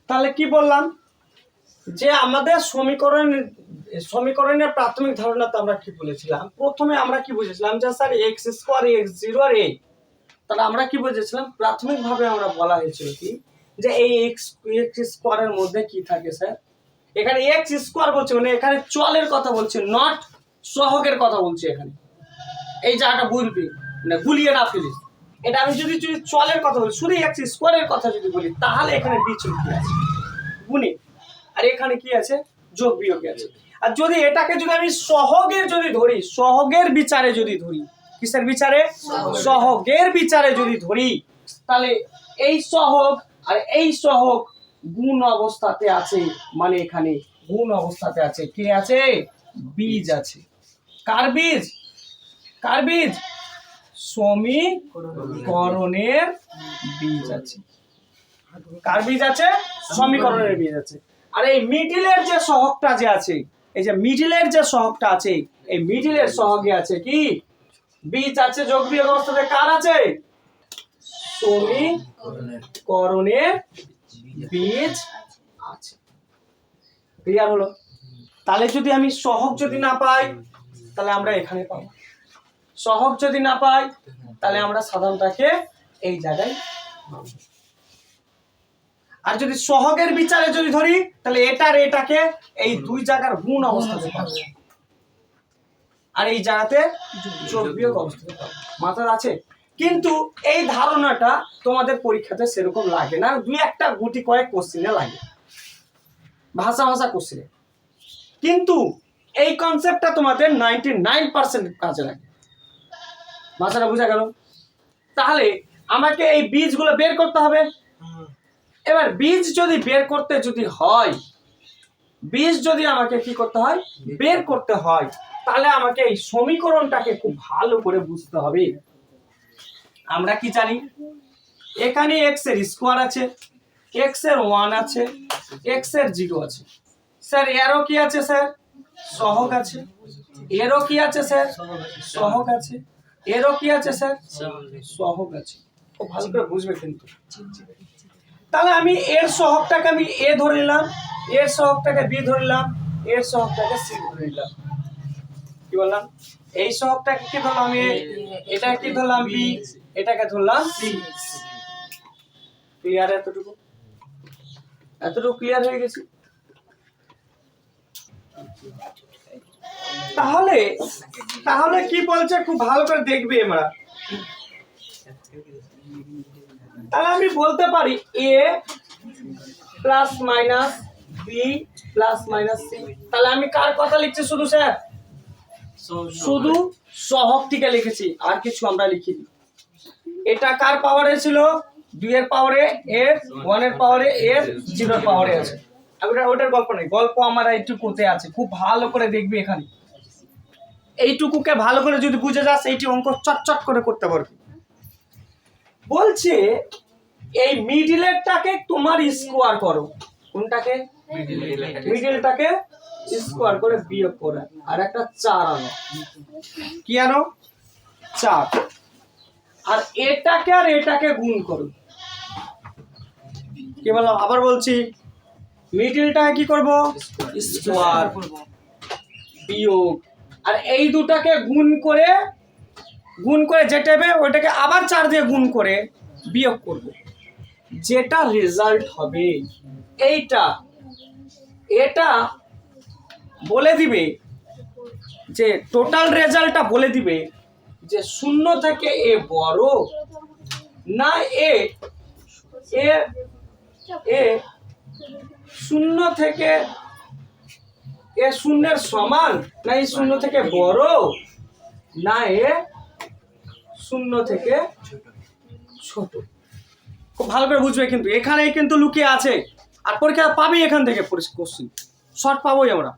তাহলে কি বললাম যে আমাদের সমীকরণের প্রাথমিক ধারণাতে আমরা কি বলেছিলাম, প্রথমে আমরা কি বুঝেছিলাম যে sir x square x zero আর এই, তাহলে আমরা কি বুঝেছিলাম প্রাথমিকভাবে আমরা বলা হয়েছিল কি যে এই এক্স স্কোয়ারের মধ্যে কি থাকে স্যার, এখানে এক্স স্কোয়ার বলছে মানে এখানে চলের কথা বলছে, নট সহগের কথা বলছে। এখানে এই জায়গাটা বুঝবি মানে গুলিয়ে না ফেলিস, এটা আমি যদি চলের কথা বলি, শুধু এক্স স্কোয়ারের কথা যদি বলি, তাহলে এখানে বিচুল কি আছে গুণে, আর এখানে কি আছে যোগ বিয়োগ আছে। আর যদি এটাকে যদি আমি সহগের যদি ধরি, সহগের বিচারে যদি ধরি, কিসের বিচারে, সহগের বিচারে যদি ধরি, তাহলে এই সহগ আর এই সহগ গুণ অবস্থাতে আছে, মানে এখানে গুণ অবস্থাতে আছে, কি আছে বীজ আছে। কার বীজ, কার বীজ, সমীকরণের বীজ আছে। কার বীজ আছে, সমীকরণের বীজ আছে। আর এই মিডিলের যে সহগটা যে আছে, এই যে মিডিলের যে সহগটা আছে, এই মিডিলের সহগে আছে কি বীজ আছে, যোগ বিয়োগ অবস্থাতে কার আছে, সমীকরণের বীজ আছে। ক্লিয়ার হলো? তাহলে যদি আমি সহগ যদি না পাই, তাহলে আমরা এখানে পাবো। সহগ যদি না পাই, তাহলে আমরা সাধারণটাকে এই জায়গায় পাবো। আর যদি সহগের বিচারে যদি ধরি, তাহলে এটার এটাকে এই দুই জায়গার গুণ অবস্থাতে পাবো, আর এই জায়গাতে যোগ বিয়োগ অবস্থাতে পাবো। মাথায় আছে? কিন্তু এই ধারণাটা তোমাদের পরীক্ষাতে সেরকম লাগে না, দুই একটা গুটি কয়েক কোশ্চেনে লাগে, ভাষা কোশ্চেনে। কিন্তু এই কনসেপ্টটা তোমাদের 99% কাজে লাগে। ভাষাটা বোঝা গেল? তাহলে আমাকে এই বীজগুলো বের করতে হবে। এবার বীজ যদি বের করতে যদি হয়, বীজ যদি আমাকে কি করতে হয়, বের করতে হয়, তাহলে আমাকে এই সমীকরণটাকে খুব ভালো করে বুঝতে হবে। আমরা কি জানি, এখানে এক্স এর স্কোয়ার আছে, এক্স এর 1 আছে, এক্স এর 0 আছে। স্যার এরও কি আছে স্যার, সহগ আছে। এরও কি আছে স্যার, সহগ আছে। এরও কি আছে স্যার, সহগ আছে। খুব ভালো করে বুঝবে কিন্তু। তাহলে আমি এর সহগটাকে আমি এ ধরে নিলাম, এর সহগটাকে বি ধরে নিলাম, এর সহগটাকে সি ধরে নিলাম। কি বললাম, এই সহগটাকে কি ধরলাম এ, এটা কি ধরলাম বি, এটাকে ধরলাম সি। ক্লিয়ার? এতটুকু ক্লিয়ার হয়ে গেছে? তাহলে তাহলে কি বলছে খুব ভালো করে দেখবে আমরা। তাহলে আমি বলতে পারি a plus minus b plus minus c. তাহলে আমি কার কথা লিখছি শুধু স্যার, শুধু সহগটিকে লিখেছি, আর কিছু আমরা লিখিনি। এটা কার পাওয়ারে ছিল, 2 এর পাওয়ারে, এর 1 এর পাওয়ারে, এর 0 এর পাওয়ারে আছে। ওটার গল্প নেই, গল্প আমার এইটুকুতে আছে। খুব ভালো করে দেখবি এখানে, এইটুকুকে ভালো করে যদি বুঝে যাস, এইটি অঙ্ক চটচট করে করতে পারবি। বলছে এই মিডিলেরটাকে তোমার স্কোয়ার করো। কোনটাকে, মিডিলটাকে স্কোয়ার করে বিয়োগ করে আর একটা 4 আনো। কি আনো, 4। আর এটাকে আর এটাকে গুণ করো। কি বললাম, আবার বলছি, মিডিলটাকে কি করব, স্কোয়ার বিয়োগ, আর এই দুটাকে গুণ করে যেটা হবে ওইটাকে আবার 4 দিয়ে গুণ করে বিয়োগ করব। যেটা রেজাল্ট হবে এইটা, এটা বলে দিবে যে টোটাল রেজাল্টটা বলে দিবে যে 0 থেকে এ বড় না এ 0 থেকে এ 0 সমান, না এই 0 থেকে বড়, না এ 0 থেকে ছোট। খুব ভালো করে বুঝবে কিন্তু, এখানে কিন্তু লুকিয়ে আছে। আর পরীক্ষা পাবি এখান থেকে কোশ্চেন শর্ট পাবোই আমরা।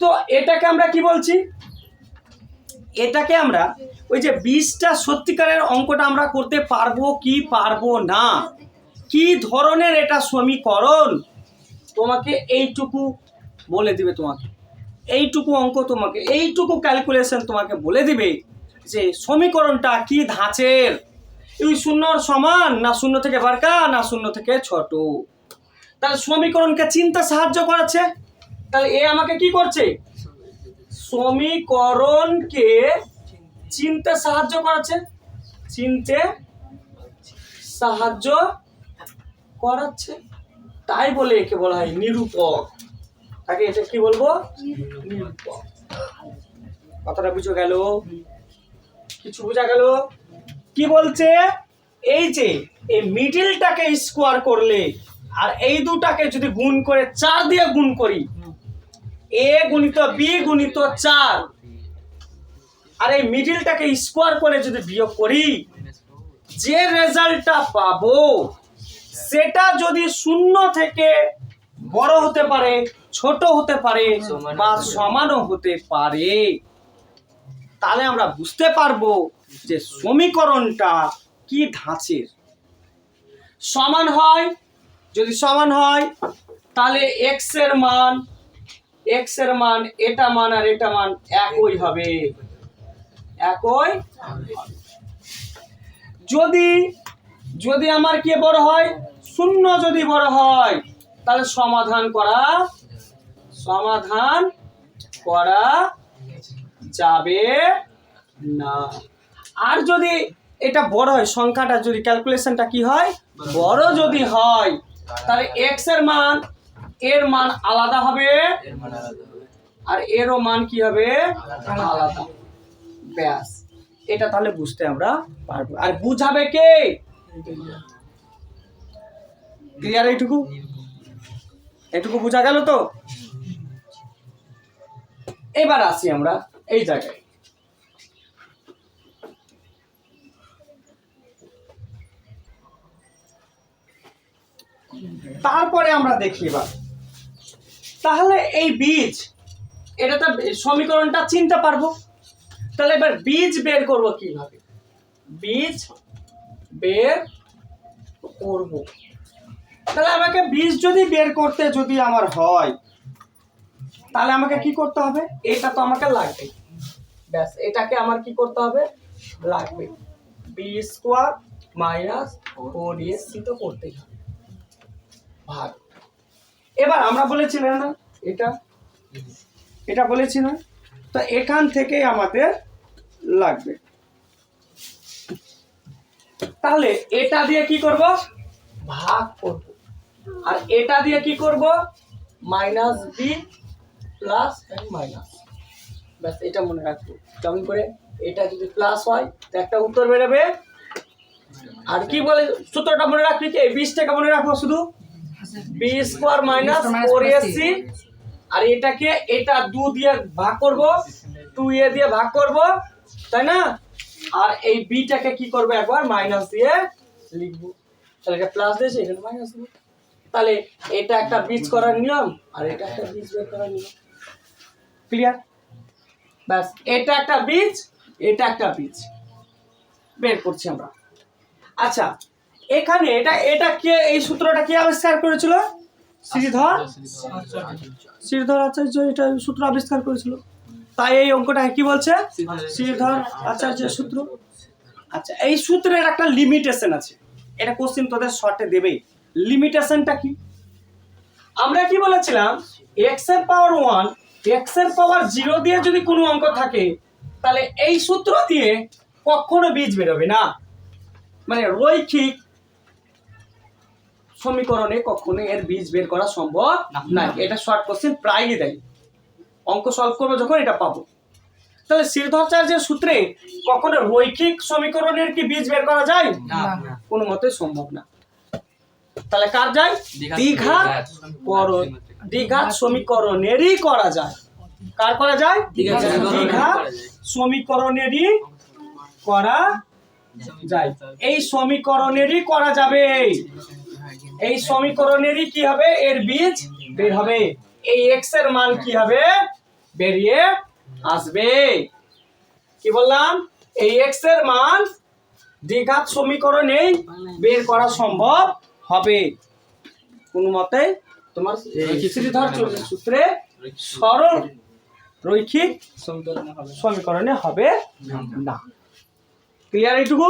তো এটাকে আমরা কি বলছি, এটাকে আমরা ওই যে 20টা সত্যিকারের অঙ্কটা আমরা করতে পারবো কি পারবো না, কি ধরনের এটা সমীকরণ, তোমাকে এইটুকু বলে দিবে। তোমাকে এইটুকু অঙ্ক, তোমাকে এইটুকু ক্যালকুলেশন তোমাকে বলে দিবে যে সমীকরণটা কি ধাঁচের, ওই 0 সমান, না 0 থেকে বাড়কা, না 0 থেকে ছোট। তাহলে সমীকরণকে চিনতে সাহায্য করাচ্ছে। তাহলে এ আমাকে কি করছে? সমীকরণকে চিনতে সাহায্য করাচ্ছে, চিনতে সাহায্য করাচ্ছে, তাই বলে একে বলা হয় নিরূপক। তাকে এটা কি বলবো? নিরূপক। কথাটা বুঝে গেল? কিছু বোঝা গেল? কি বলছে? এই যে এই মিডিলটাকে স্কোয়ার করলে আর এই দুটাকে যদি গুণ করে 4 দিয়ে গুণ করি, a গুণিত b গুণিত 4, আর এই মিডিলটাকে স্কোয়ার করে যদি বিয়োগ করি, যে রেজাল্টটা পাবো সেটা যদি শূন্য থেকে বড় হতে পারে, ছোট হতে পারে বা সমানও হতে পারে, তাহলে আমরা বুঝতে পারবো যে সমীকরণটা কি ধাঁচের। সমান হয়, যদি সমান হয় তাহলে x এর মান এটা মান আর এটা মান একই হবে, একই। যদি যদি আমার কি বড় হয়, শূন্য যদি বড় হয়, তাহলে সমাধান করা যাবে না। আর যদি এটা বড় হয়, সংখ্যাটা যদি ক্যালকুলেশনটা কি হয়, বড় যদি হয়, তাহলে x এর মান আলাদা হবে আর এরও মান কি হবে? আলাদা। ব্যাস, এটা তাহলে বুঝতে আমরা পারবো। আর বুঝাবে কে? ক্লিয়ার? এইটুকু বোঝা গেল তো? এবার আসি আমরা এই জায়গায়। তারপরে আমরা দেখি এবার, তাহলে এই বীজ, এটা তো সমীকরণটা চিনতে পারবো, তাহলে এবার বীজ বের করব কিভাবে? বীজ বের করব, তাহলে আমাকে বীজ যদি বের করতে যদি আমার হয়, তাহলে আমাকে কি করতে হবে? এটা তো আমাকে লাগবে, ব্যাস, এটাকে আমার কি করতে হবে? লাগবে। বি স্কোয়ার মাইনাস 4ac তো করতেই হবে, ভাগ। এবার আমরা বলেছি না এটা বলেছি না, তো এখান থেকে আমাদের লাগবে। তাহলে এটা দিয়ে কি করব? ভাগ করব। আর এটা দিয়ে কি করব? মাইনাস বি প্লাস মাইনাস, ব্যাস, এটা মনে রাখবো। কেমন করে? এটা যদি প্লাস হয় তো একটা উত্তর বেরোবে। আর কি বলে সূত্রটা মনে রাখবি? কি এই 20টাকে মনে রাখবো শুধু, বি স্কোয়ার মাইনাস 4ac, আর এটাকে এটা 2 দিয়ে ভাগ করব, 2a দিয়ে ভাগ করব, তাই না? আর এই বিটাকে কি করব? একবার মাইনাস দিয়ে লিখবো, তাহলে এটা প্লাস দিয়েছে, এখানে মাইনাস দেব। তাহলে এটা একটা বীজ করার নিয়ম আর এটা একটা বীজ বের করার নিয়ম। ক্লিয়ার? ব্যাস, এটা একটা বীজ, এটা একটা বীজ বের করছি আমরা। আচ্ছা, এখানে এটা কে, এই সূত্রটা কে আবিষ্কার করেছিল? শ্রীধর আচার্য এটা সূত্র আবিষ্কার করেছিল, তাই এই অঙ্কটা কি বলছে? শ্রীধর আচার্যের সূত্র। আচ্ছা, এই সূত্রের একটা লিমিটেশন আছে, এটা কোশ্চেন তোদের শর্টে দেবে। লিমিটেশনটা কি? আমরা কি বলেছিলাম? x এর পাওয়ার 1, x এর পাওয়ার 0 দিয়ে যদি কোনো অঙ্ক থাকে, তাহলে এই সূত্র দিয়ে কখনো বীজ বেরোবে না, মানে রৈখিক সমীকরণে কখনো এর বীজ বের করা সম্ভব না। এটা শর্ট কোশ্চেন প্রায়ই দেয়, অঙ্ক সলভ করবো যখন এটা পাবো। তাহলে শ্রীধরাচার্যের সূত্রে কখনো রৈখিক সমীকরণের কি বীজ বের করা যায়? কোনো মতে সম্ভব না। তাহলে কার যায়? দ্বিঘাত সমীকরণেরই করা যায়। কার করা যায়? দ্বিঘাত সমীকরণেরই করা যায়। এই সমীকরণেরই করা যাবে, এই সমীকরণেরই কি হবে? এর বীজ বের হবে। এই x এর মান কি হবে? বেরিয়ে আসবে। কি বললাম? এই x এর মান দ্বিঘাত সমীকরণেই বের করা সম্ভব হবে। কোন মতে তোমার শ্রীধরাচার্যের সূত্রে সরল রৈখিক সমীকরণে হবে না। ক্লিয়ার এইটুকু?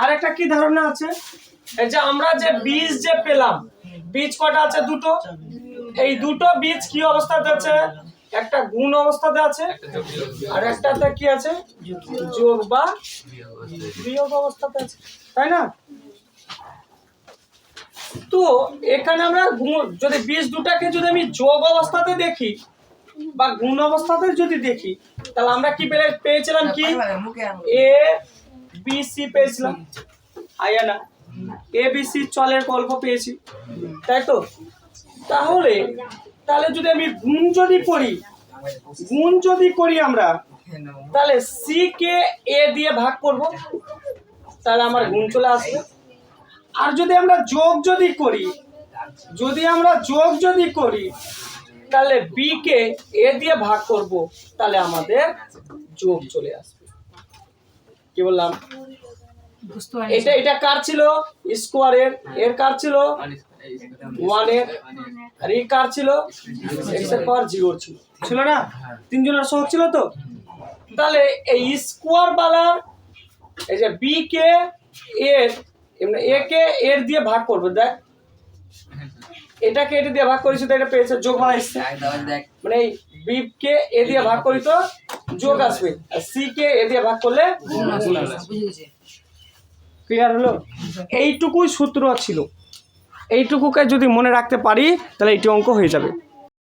আর একটা কি ধারণা আছে, এই যে আমরা যে বীজ যে পেলাম, বীজ কটা আছে? দুটো। এই দুটো বীজ কি অবস্থাতে আছে? একটা গুণ অবস্থাতে আছে, আর একটাতে কি আছে? যোগ বা বিয়োগ অবস্থাতে আছে, তাই না? তো এখানে আমরা যদি বীজ দুটাকে যদি আমি যোগ অবস্থাতে দেখি বা গুণ অবস্থাতে যদি দেখি, তাহলে আমরা কি পেয়েছিলাম? কি এ বি সি পেয়েছিলাম, আয়া না? এ বি সি চলের গল্প পেয়েছি, তাই তো? তাহলে যদি আমি গুণ যদি করি আমরা, তাহলে সি কে এ দিয়ে ভাগ করব, তাহলে আমার গুণ চলে আসবে। আর যদি আমরা যোগ যদি করি তাহলে বি কে এ দিয়ে ভাগ করব, তাহলে আমাদের যোগ চলে আসবে। কি বললাম? এটা কার ছিল? স্কোয়ারের। এর কার ছিল? 1 এর। আর এই কার ছিল? x এর পাওয়ার 0 ছিল না? তিনজনের সহগ ছিল তো। তাহলে এই স্কোয়ার বালার এই যে বি কে এর এ কে এর দিয়ে ভাগ করবে, দেখ এটাকে এটা দিয়ে ভাগ করেছি তো এটা পেয়েছে, যোগ বালা আসছে, মানে এই বি কে এ দিয়ে ভাগ করি তো যোগ আসবে, আর সি কে এ দিয়ে ভাগ করলে গুণ আসবে। ক্লিয়ার হলো? এইটুকুই সূত্র ছিল, এইটুকুকে যদি মনে রাখতে পারি তাহলে এইটি অঙ্ক হয়ে যাবে।